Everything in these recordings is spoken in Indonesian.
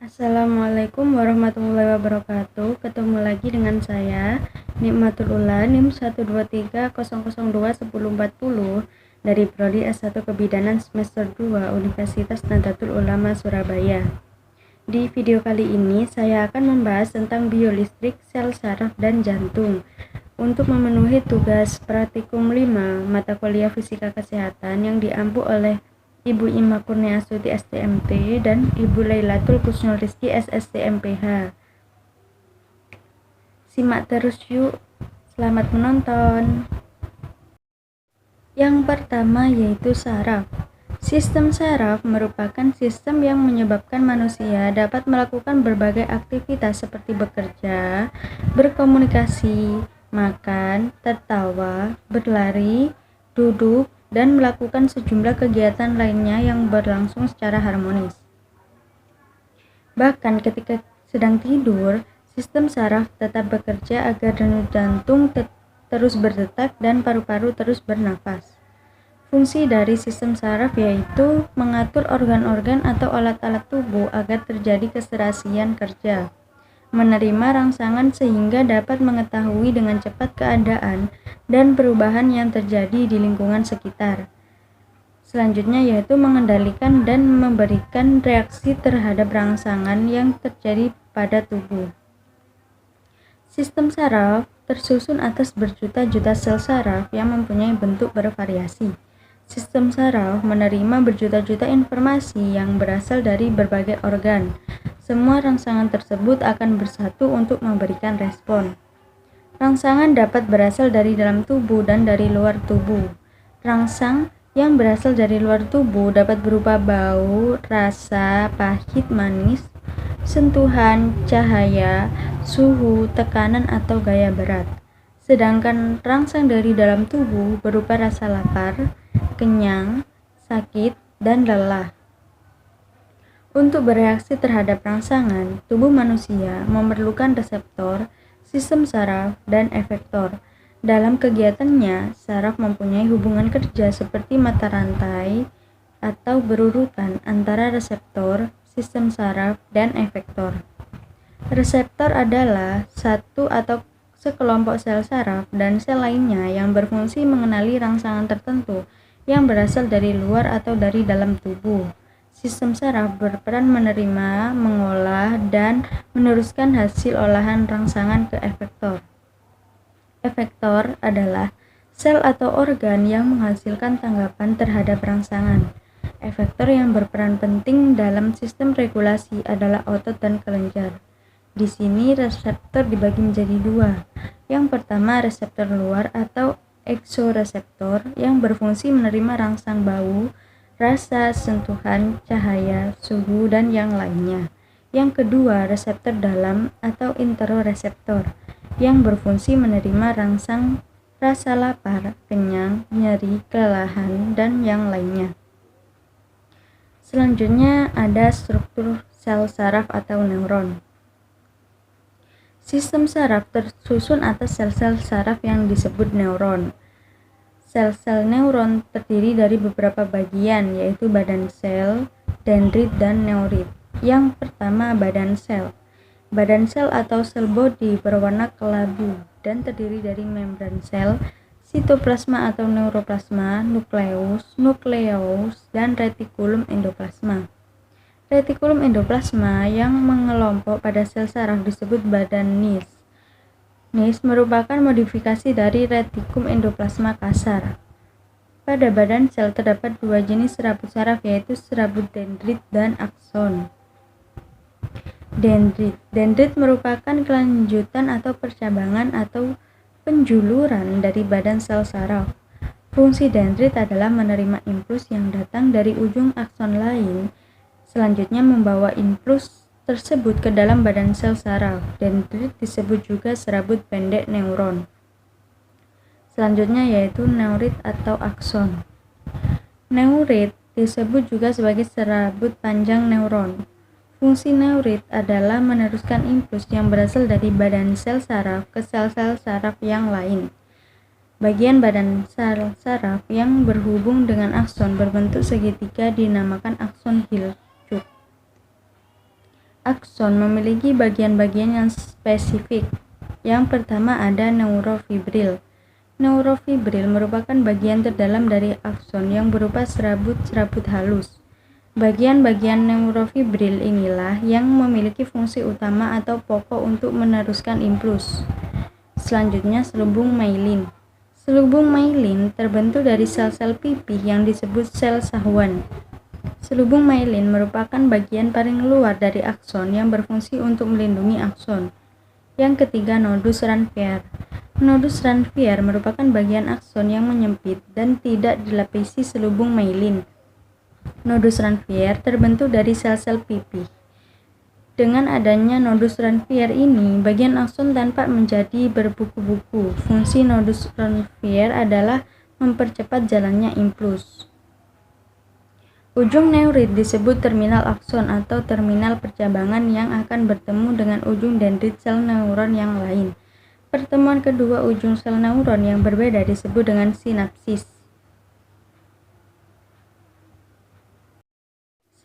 Assalamualaikum warahmatullahi wabarakatuh. Ketemu lagi dengan saya, Nikmatul Ula, NIM 12300211040 dari Prodi S1 Kebidanan semester 2 Universitas Nahdlatul Ulama Surabaya. Di video kali ini saya akan membahas tentang biolistrik, sel saraf, dan jantung. Untuk memenuhi tugas praktikum 5 mata kuliah fisika kesehatan yang diampu oleh Ibu Ima Kurniasuti STMT dan Ibu Lailatul Kusnul Rizki SSTMPH. Simak terus yuk, selamat menonton. Yang pertama yaitu saraf. Sistem saraf merupakan sistem yang menyebabkan manusia dapat melakukan berbagai aktivitas seperti bekerja, berkomunikasi, makan, tertawa, berlari, duduk, dan melakukan sejumlah kegiatan lainnya yang berlangsung secara harmonis. Bahkan ketika sedang tidur, sistem saraf tetap bekerja agar denyut jantung terus berdetak dan paru-paru terus bernafas. Fungsi dari sistem saraf yaitu mengatur organ-organ atau alat-alat tubuh agar terjadi keserasian kerja, menerima rangsangan sehingga dapat mengetahui dengan cepat keadaan dan perubahan yang terjadi di lingkungan sekitar. Selanjutnya yaitu mengendalikan dan memberikan reaksi terhadap rangsangan yang terjadi pada tubuh. Sistem saraf tersusun atas berjuta-juta sel saraf yang mempunyai bentuk bervariasi. Sistem saraf menerima berjuta-juta informasi yang berasal dari berbagai organ. Semua rangsangan tersebut akan bersatu untuk memberikan respon. Rangsangan dapat berasal dari dalam tubuh dan dari luar tubuh. Rangsang yang berasal dari luar tubuh dapat berupa bau, rasa, pahit, manis, sentuhan, cahaya, suhu, tekanan, atau gaya berat. Sedangkan rangsang dari dalam tubuh berupa rasa lapar, kenyang, sakit, dan lelah. Untuk bereaksi terhadap rangsangan, tubuh manusia memerlukan reseptor, sistem saraf, dan efektor. Dalam kegiatannya, saraf mempunyai hubungan kerja seperti mata rantai atau berurutan antara reseptor, sistem saraf, dan efektor. Reseptor adalah satu atau sekelompok sel saraf dan sel lainnya yang berfungsi mengenali rangsangan tertentu yang berasal dari luar atau dari dalam tubuh. Sistem saraf berperan menerima, mengolah, dan meneruskan hasil olahan rangsangan ke efektor. Efektor adalah sel atau organ yang menghasilkan tanggapan terhadap rangsangan. Efektor yang berperan penting dalam sistem regulasi adalah otot dan kelenjar. Di sini reseptor dibagi menjadi dua. Yang pertama reseptor luar atau eksoreseptor yang berfungsi menerima rangsang bau, rasa, sentuhan, cahaya, suhu, dan yang lainnya. Yang kedua reseptor dalam atau interoreseptor yang berfungsi menerima rangsang rasa lapar, kenyang, nyeri, kelelahan, dan yang lainnya. Selanjutnya ada struktur sel saraf atau neuron. Sistem saraf tersusun atas sel-sel saraf yang disebut neuron. Sel-sel neuron terdiri dari beberapa bagian, yaitu badan sel, dendrit, dan neurit. Yang pertama, badan sel. Badan sel atau sel bodi berwarna kelabu dan terdiri dari membran sel, sitoplasma atau neuroplasma, nukleus, nukleus, dan retikulum endoplasma. Retikulum endoplasma yang mengelompok pada sel saraf disebut badan nis. Nis merupakan modifikasi dari retikulum endoplasma kasar. Pada badan sel terdapat dua jenis serabut saraf yaitu serabut dendrit dan akson. Dendrit merupakan kelanjutan atau percabangan atau penjuluran dari badan sel saraf. Fungsi dendrit adalah menerima impuls yang datang dari ujung akson lain, selanjutnya membawa impuls tersebut ke dalam badan sel saraf. Dendrit disebut juga serabut pendek neuron. Selanjutnya yaitu neurit atau akson. Neurit disebut juga sebagai serabut panjang neuron. Fungsi neurit adalah meneruskan impuls yang berasal dari badan sel saraf ke sel-sel saraf yang lain. Bagian badan sel saraf yang berhubung dengan akson berbentuk segitiga dinamakan akson Hilschuck. Akson memiliki bagian-bagian yang spesifik. Yang pertama ada neurofibril. Neurofibril merupakan bagian terdalam dari akson yang berupa serabut-serabut halus. Bagian-bagian neurofibril inilah yang memiliki fungsi utama atau pokok untuk meneruskan impuls. Selanjutnya, selubung myelin. Selubung myelin terbentuk dari sel-sel pipih yang disebut sel Schwann. Selubung myelin merupakan bagian paling luar dari akson yang berfungsi untuk melindungi akson. Yang ketiga, nodus Ranvier. Nodus Ranvier merupakan bagian akson yang menyempit dan tidak dilapisi selubung myelin. Nodus Ranvier terbentuk dari sel-sel pipih. Dengan adanya nodus Ranvier ini, bagian akson tampak menjadi berbuku-buku. Fungsi nodus Ranvier adalah mempercepat jalannya impuls. Ujung neurit disebut terminal akson atau terminal percabangan yang akan bertemu dengan ujung dendrit sel neuron yang lain. Pertemuan kedua ujung sel neuron yang berbeda disebut dengan sinapsis.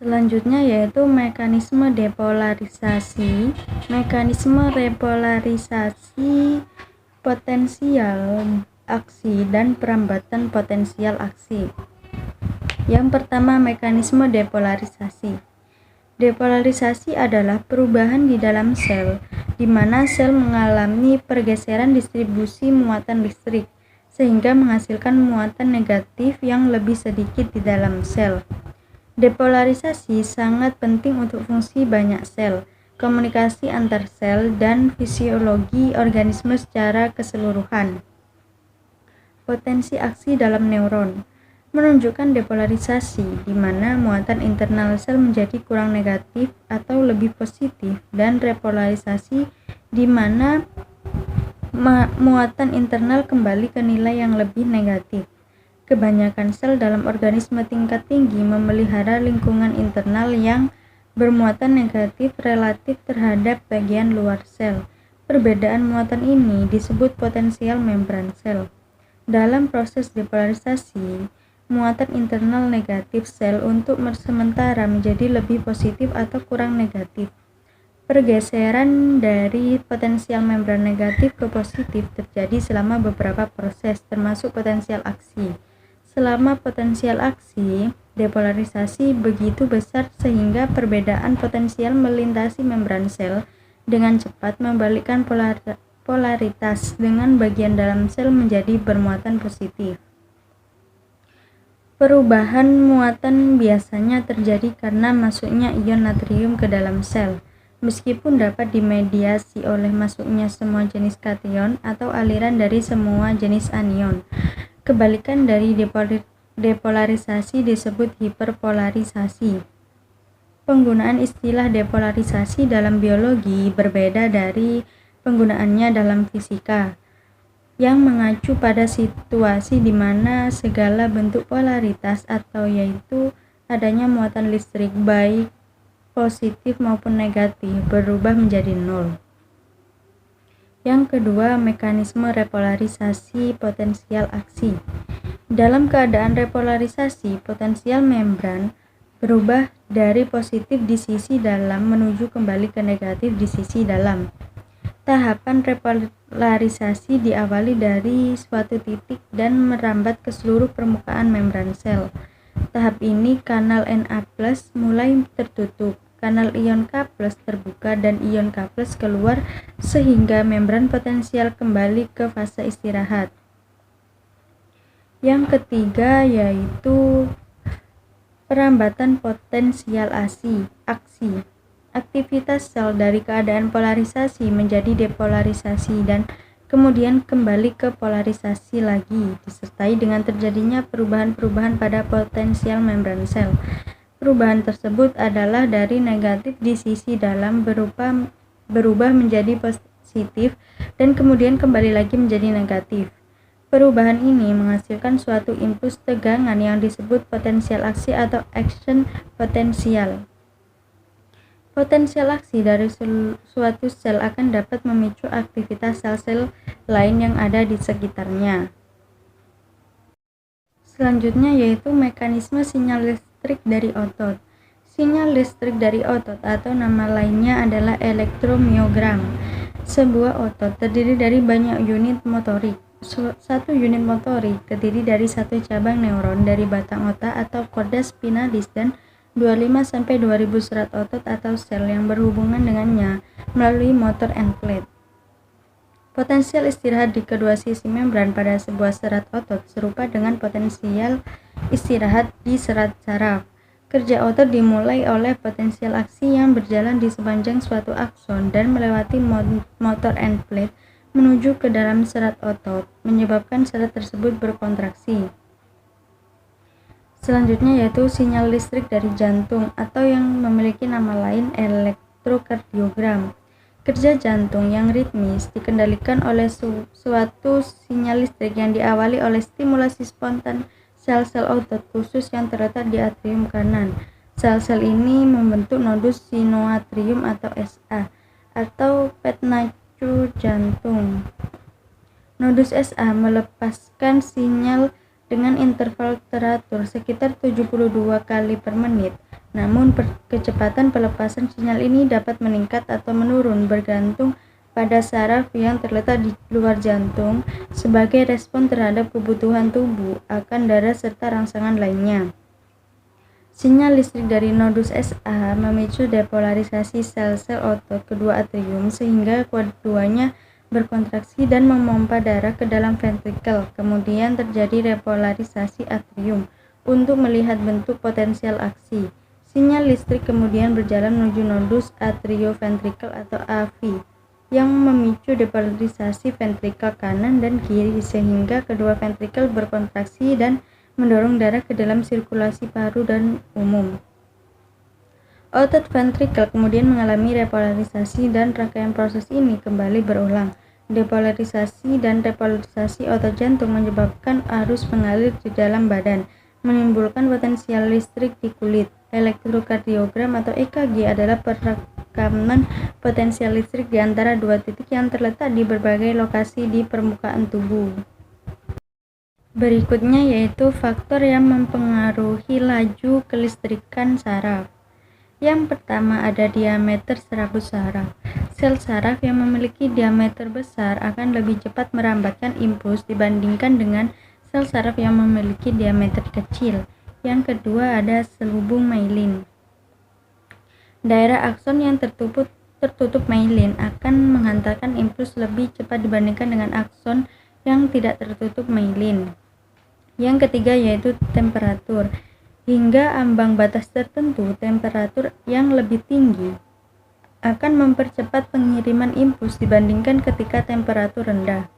Selanjutnya yaitu mekanisme depolarisasi. Mekanisme repolarisasi potensial aksi dan perambatan potensial aksi. Yang pertama, mekanisme depolarisasi. Depolarisasi adalah perubahan di dalam sel, di mana sel mengalami pergeseran distribusi muatan listrik, sehingga menghasilkan muatan negatif yang lebih sedikit di dalam sel. Depolarisasi sangat penting untuk fungsi banyak sel, komunikasi antar sel, dan fisiologi organisme secara keseluruhan. Potensi aksi dalam neuron menunjukkan depolarisasi, di mana muatan internal sel menjadi kurang negatif atau lebih positif, dan repolarisasi, di mana muatan internal kembali ke nilai yang lebih negatif. Kebanyakan sel dalam organisme tingkat tinggi memelihara lingkungan internal yang bermuatan negatif relatif terhadap bagian luar sel. Perbedaan muatan ini disebut potensial membran sel. Dalam proses depolarisasi, muatan internal negatif sel untuk sementara menjadi lebih positif atau kurang negatif. Pergeseran dari potensial membran negatif ke positif terjadi selama beberapa proses, termasuk potensial aksi. Selama potensial aksi, depolarisasi begitu besar sehingga perbedaan potensial melintasi membran sel dengan cepat membalikkan polaritas dengan bagian dalam sel menjadi bermuatan positif. Perubahan muatan biasanya terjadi karena masuknya ion natrium ke dalam sel, meskipun dapat dimediasi oleh masuknya semua jenis kation atau aliran dari semua jenis anion. Kebalikan dari depolarisasi disebut hiperpolarisasi. Penggunaan istilah depolarisasi dalam biologi berbeda dari penggunaannya dalam fisika, yang mengacu pada situasi di mana segala bentuk polaritas atau yaitu adanya muatan listrik baik positif maupun negatif berubah menjadi nol. Yang kedua, mekanisme repolarisasi potensial aksi. Dalam keadaan repolarisasi, potensial membran berubah dari positif di sisi dalam menuju kembali ke negatif di sisi dalam. Tahapan repolarisasi diawali dari suatu titik dan merambat ke seluruh permukaan membran sel. Tahap ini kanal Na+ mulai tertutup, kanal ion K+ terbuka dan ion K+ keluar sehingga membran potensial kembali ke fase istirahat. Yang ketiga yaitu perambatan potensial aksi. Aktivitas sel dari keadaan polarisasi menjadi depolarisasi dan kemudian kembali ke polarisasi lagi, disertai dengan terjadinya perubahan-perubahan pada potensial membran sel. Perubahan tersebut adalah dari negatif di sisi dalam berubah menjadi positif dan kemudian kembali lagi menjadi negatif. Perubahan ini menghasilkan suatu impuls tegangan yang disebut potensial aksi atau action potensial. Potensial aksi dari suatu sel akan dapat memicu aktivitas sel-sel lain yang ada di sekitarnya. Selanjutnya yaitu mekanisme sinyal listrik dari otot. Sinyal listrik dari otot atau nama lainnya adalah elektromiogram. Sebuah otot terdiri dari banyak unit motorik. Satu unit motorik terdiri dari satu cabang neuron dari batang otak atau corda spinalis dan 25-2000 serat otot atau sel yang berhubungan dengannya melalui motor end plate. Potensial istirahat di kedua sisi membran pada sebuah serat otot serupa dengan potensial istirahat di serat saraf. Kerja otot dimulai oleh potensial aksi yang berjalan di sepanjang suatu akson dan melewati motor end plate menuju ke dalam serat otot, menyebabkan serat tersebut berkontraksi. Selanjutnya yaitu sinyal listrik dari jantung atau yang memiliki nama lain elektrokardiogram. Kerja jantung yang ritmis dikendalikan oleh suatu sinyal listrik yang diawali oleh stimulasi spontan sel-sel otot khusus yang terletak di atrium kanan. Sel-sel ini membentuk nodus sinoatrium atau SA atau petnacu jantung. Nodus SA melepaskan sinyal dengan interval teratur sekitar 72 kali per menit. Namun kecepatan pelepasan sinyal ini dapat meningkat atau menurun bergantung pada saraf yang terletak di luar jantung sebagai respon terhadap kebutuhan tubuh akan darah serta rangsangan lainnya. Sinyal listrik dari nodus SA memicu depolarisasi sel-sel otot kedua atrium sehingga keduanya berkontraksi dan memompa darah ke dalam ventrikel. Kemudian terjadi repolarisasi atrium untuk melihat bentuk potensial aksi. Sinyal listrik kemudian berjalan menuju nodus atrioventrikel atau AV yang memicu depolarisasi ventrikel kanan dan kiri sehingga kedua ventrikel berkontraksi dan mendorong darah ke dalam sirkulasi paru dan umum. Otot ventrikel kemudian mengalami repolarisasi dan rangkaian proses ini kembali berulang. Depolarisasi dan repolarisasi otot jantung menyebabkan arus mengalir di dalam badan, menimbulkan potensial listrik di kulit. Elektrokardiogram atau EKG adalah perekaman potensial listrik di antara dua titik yang terletak di berbagai lokasi di permukaan tubuh. Berikutnya yaitu faktor yang mempengaruhi laju kelistrikan saraf. Yang pertama ada diameter serabut saraf. Sel saraf yang memiliki diameter besar akan lebih cepat merambatkan impuls dibandingkan dengan sel saraf yang memiliki diameter kecil. Yang kedua ada selubung myelin. Daerah akson yang tertutup myelin akan menghantarkan impuls lebih cepat dibandingkan dengan akson yang tidak tertutup myelin. Yang ketiga yaitu temperatur. Hingga ambang batas tertentu, temperatur yang lebih tinggi akan mempercepat pengiriman impuls dibandingkan ketika temperatur rendah.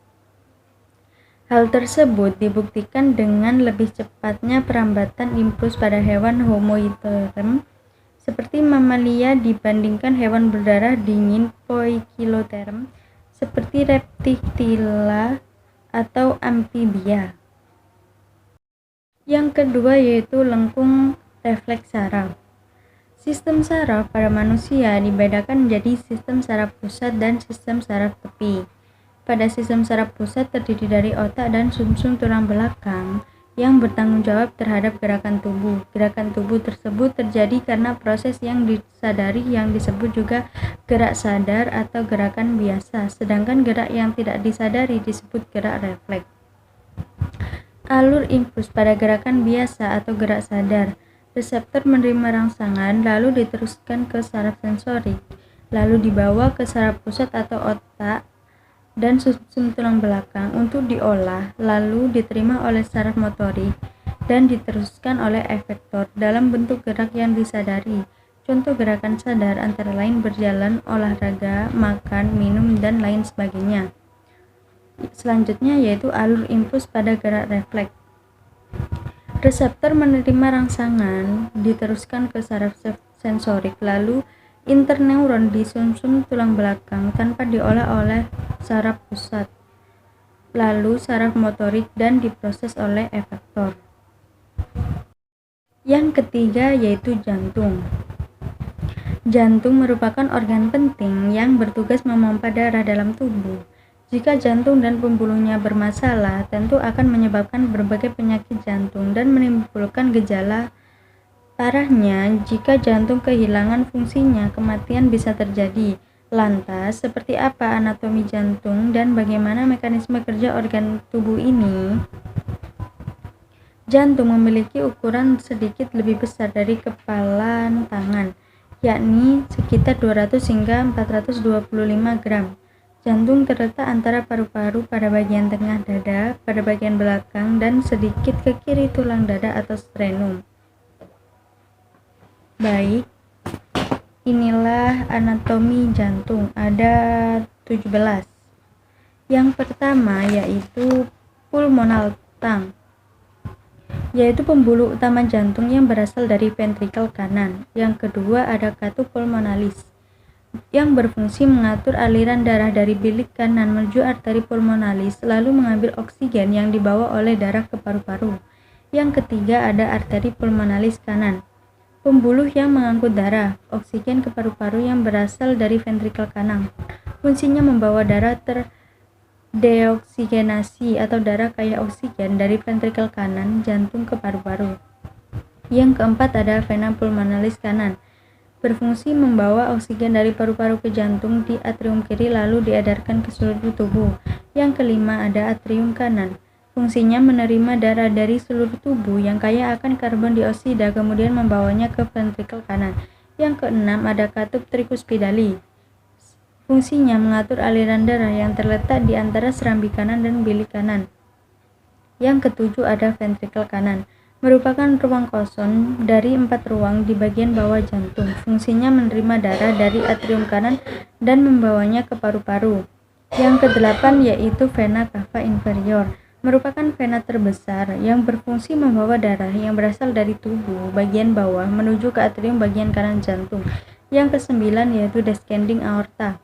Hal tersebut dibuktikan dengan lebih cepatnya perambatan impuls pada hewan homoiotherm seperti mamalia dibandingkan hewan berdarah dingin poikilotherm seperti reptila atau amfibia. Yang kedua yaitu lengkung refleks saraf. Sistem saraf pada manusia dibedakan menjadi sistem saraf pusat dan sistem saraf tepi. Pada sistem saraf pusat terdiri dari otak dan sumsum tulang belakang yang bertanggung jawab terhadap gerakan tubuh. Gerakan tubuh tersebut terjadi karena proses yang disadari yang disebut juga gerak sadar atau gerakan biasa, sedangkan gerak yang tidak disadari disebut gerak refleks. Alur impuls pada gerakan biasa atau gerak sadar. Reseptor menerima rangsangan lalu diteruskan ke saraf sensorik, lalu dibawa ke saraf pusat atau otak dan sumsum tulang belakang untuk diolah, lalu diterima oleh saraf motorik dan diteruskan oleh efektor dalam bentuk gerak yang disadari. Contoh gerakan sadar antara lain berjalan, olahraga, makan, minum, dan lain sebagainya. Selanjutnya yaitu alur impuls pada gerak refleks. Reseptor menerima rangsangan diteruskan ke saraf sensorik, lalu interneuron di sumsum tulang belakang tanpa diolah oleh saraf pusat, lalu saraf motorik dan diproses oleh efektor. Yang ketiga yaitu jantung. Jantung merupakan organ penting yang bertugas memompa darah dalam tubuh. Jika jantung dan pembuluhnya bermasalah, tentu akan menyebabkan berbagai penyakit jantung dan menimbulkan gejala Parahnya, jika jantung kehilangan fungsinya, kematian bisa terjadi. Lantas, seperti apa anatomi jantung dan bagaimana mekanisme kerja organ tubuh ini? Jantung memiliki ukuran sedikit lebih besar dari kepala tangan, yakni sekitar 200 hingga 425 gram. Jantung terletak antara paru-paru pada bagian tengah dada, pada bagian belakang, dan sedikit ke kiri tulang dada atau sternum. Baik, inilah anatomi jantung. Ada 17. Yang pertama yaitu pulmonal tongue, yaitu pembuluh utama jantung yang berasal dari ventrikel kanan. Yang kedua ada katup pulmonalis, yang berfungsi mengatur aliran darah dari bilik kanan menuju arteri pulmonalis, lalu mengambil oksigen yang dibawa oleh darah ke paru-paru. Yang ketiga ada arteri pulmonalis kanan, pembuluh yang mengangkut darah, oksigen ke paru-paru yang berasal dari ventrikel kanan. Fungsinya membawa darah deoksigenasi atau darah kaya oksigen dari ventrikel kanan jantung ke paru-paru. Yang keempat ada vena pulmonalis kanan, berfungsi membawa oksigen dari paru-paru ke jantung di atrium kiri lalu diedarkan ke seluruh tubuh. Yang kelima ada atrium kanan, fungsinya menerima darah dari seluruh tubuh yang kaya akan karbon dioksida kemudian membawanya ke ventrikel kanan. Yang keenam ada katup tricuspidale, fungsinya mengatur aliran darah yang terletak di antara serambi kanan dan bilik kanan. Yang ketujuh ada ventrikel kanan, merupakan ruang kosong dari 4 ruang di bagian bawah jantung. Fungsinya menerima darah dari atrium kanan dan membawanya ke paru-paru. Yang kedelapan yaitu vena cava inferior, merupakan vena terbesar yang berfungsi membawa darah yang berasal dari tubuh bagian bawah menuju ke atrium bagian kanan jantung. Yang kesembilan yaitu descending aorta,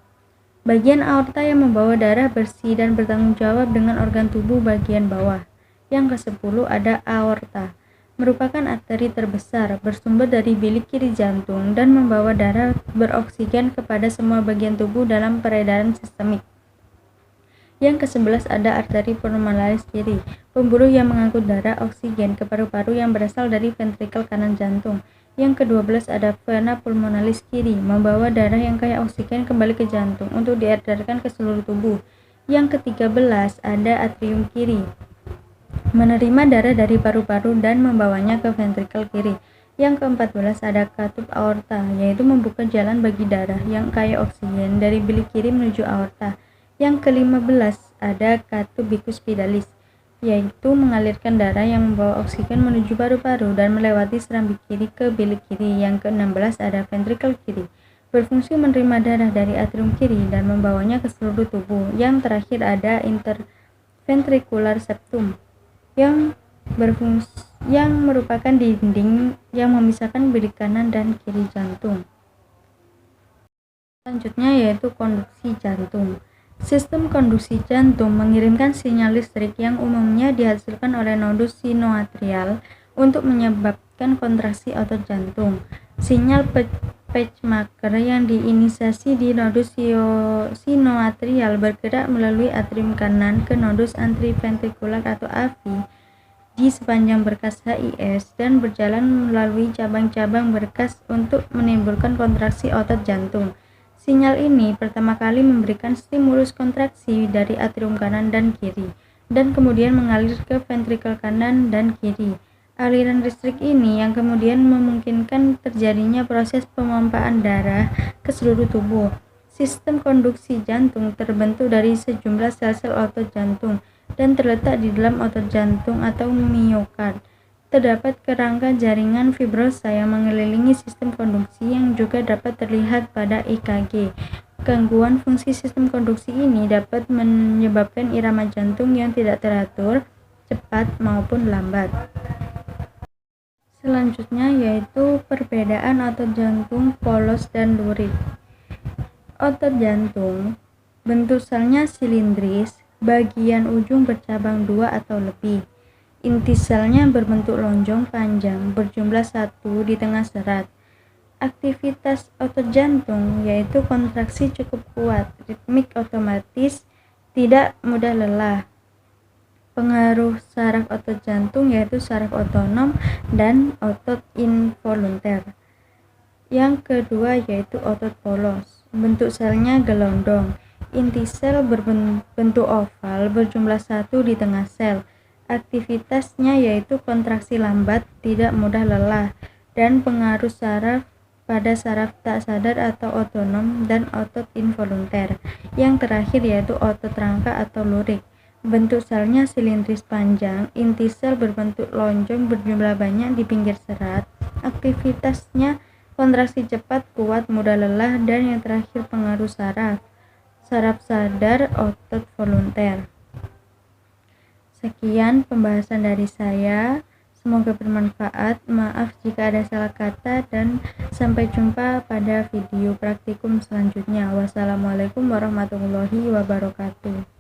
bagian aorta yang membawa darah bersih dan bertanggung jawab dengan organ tubuh bagian bawah. Yang ke-10 ada aorta, merupakan arteri terbesar bersumber dari bilik kiri jantung dan membawa darah beroksigen kepada semua bagian tubuh dalam peredaran sistemik. Yang ke-11 ada arteri pulmonalis kiri, pembuluh yang mengangkut darah oksigen ke paru-paru yang berasal dari ventrikel kanan jantung. Yang ke-12 ada vena pulmonalis kiri, membawa darah yang kaya oksigen kembali ke jantung untuk diedarkan ke seluruh tubuh. Yang ke-13 ada atrium kiri, menerima darah dari paru-paru dan membawanya ke ventrikel kiri. Yang ke-14 ada katup aorta, yaitu membuka jalan bagi darah yang kaya oksigen dari bilik kiri menuju aorta. Yang ke-15 ada katup bicuspidalis, yaitu mengalirkan darah yang membawa oksigen menuju paru-paru dan melewati serambi kiri ke bilik kiri. Yang ke-16 ada ventrikel kiri, berfungsi menerima darah dari atrium kiri dan membawanya ke seluruh tubuh. Yang terakhir ada interventricular septum, yang merupakan dinding yang memisahkan bilik kanan dan kiri jantung. Selanjutnya yaitu konduksi jantung. Sistem konduksi jantung mengirimkan sinyal listrik yang umumnya dihasilkan oleh nodus sinoatrial untuk menyebabkan kontraksi otot jantung. Sinyal pacemaker yang diinisiasi di nodus sinoatrial bergerak melalui atrium kanan ke nodus antiventrikular atau AV di sepanjang berkas HIS dan berjalan melalui cabang-cabang berkas untuk menimbulkan kontraksi otot jantung. Sinyal ini pertama kali memberikan stimulus kontraksi dari atrium kanan dan kiri, dan kemudian mengalir ke ventrikel kanan dan kiri. Aliran listrik ini yang kemudian memungkinkan terjadinya proses pemompaan darah ke seluruh tubuh. Sistem konduksi jantung terbentuk dari sejumlah sel-sel otot jantung dan terletak di dalam otot jantung atau miokard. Terdapat kerangka jaringan fibrosa yang mengelilingi sistem konduksi yang juga dapat terlihat pada EKG. Gangguan fungsi sistem konduksi ini dapat menyebabkan irama jantung yang tidak teratur, cepat maupun lambat. Selanjutnya yaitu perbedaan otot jantung polos dan lurid. Otot jantung bentuk selnya silindris, bagian ujung bercabang 2 atau lebih. Inti selnya berbentuk lonjong panjang, berjumlah 1 di tengah serat. Aktivitas otot jantung yaitu kontraksi cukup kuat, ritmik otomatis, tidak mudah lelah. pengaruh saraf otot jantung yaitu saraf otonom dan otot involunter. Yang kedua yaitu otot polos. Bentuk selnya gelondong. Inti sel berbentuk oval berjumlah 1 di tengah sel. Aktivitasnya yaitu kontraksi lambat, tidak mudah lelah, dan pengaruh saraf pada saraf tak sadar atau otonom dan otot involunter. Yang terakhir yaitu otot rangka atau lurik. Bentuk selnya silindris panjang, inti sel berbentuk lonjong berjumlah banyak di pinggir serat. Aktivitasnya kontraksi cepat, kuat, mudah lelah, dan yang terakhir pengaruh saraf sadar, otot volunter. Sekian pembahasan dari saya. Semoga bermanfaat. Maaf jika ada salah kata dan sampai jumpa pada video praktikum selanjutnya. Wassalamualaikum warahmatullahi wabarakatuh.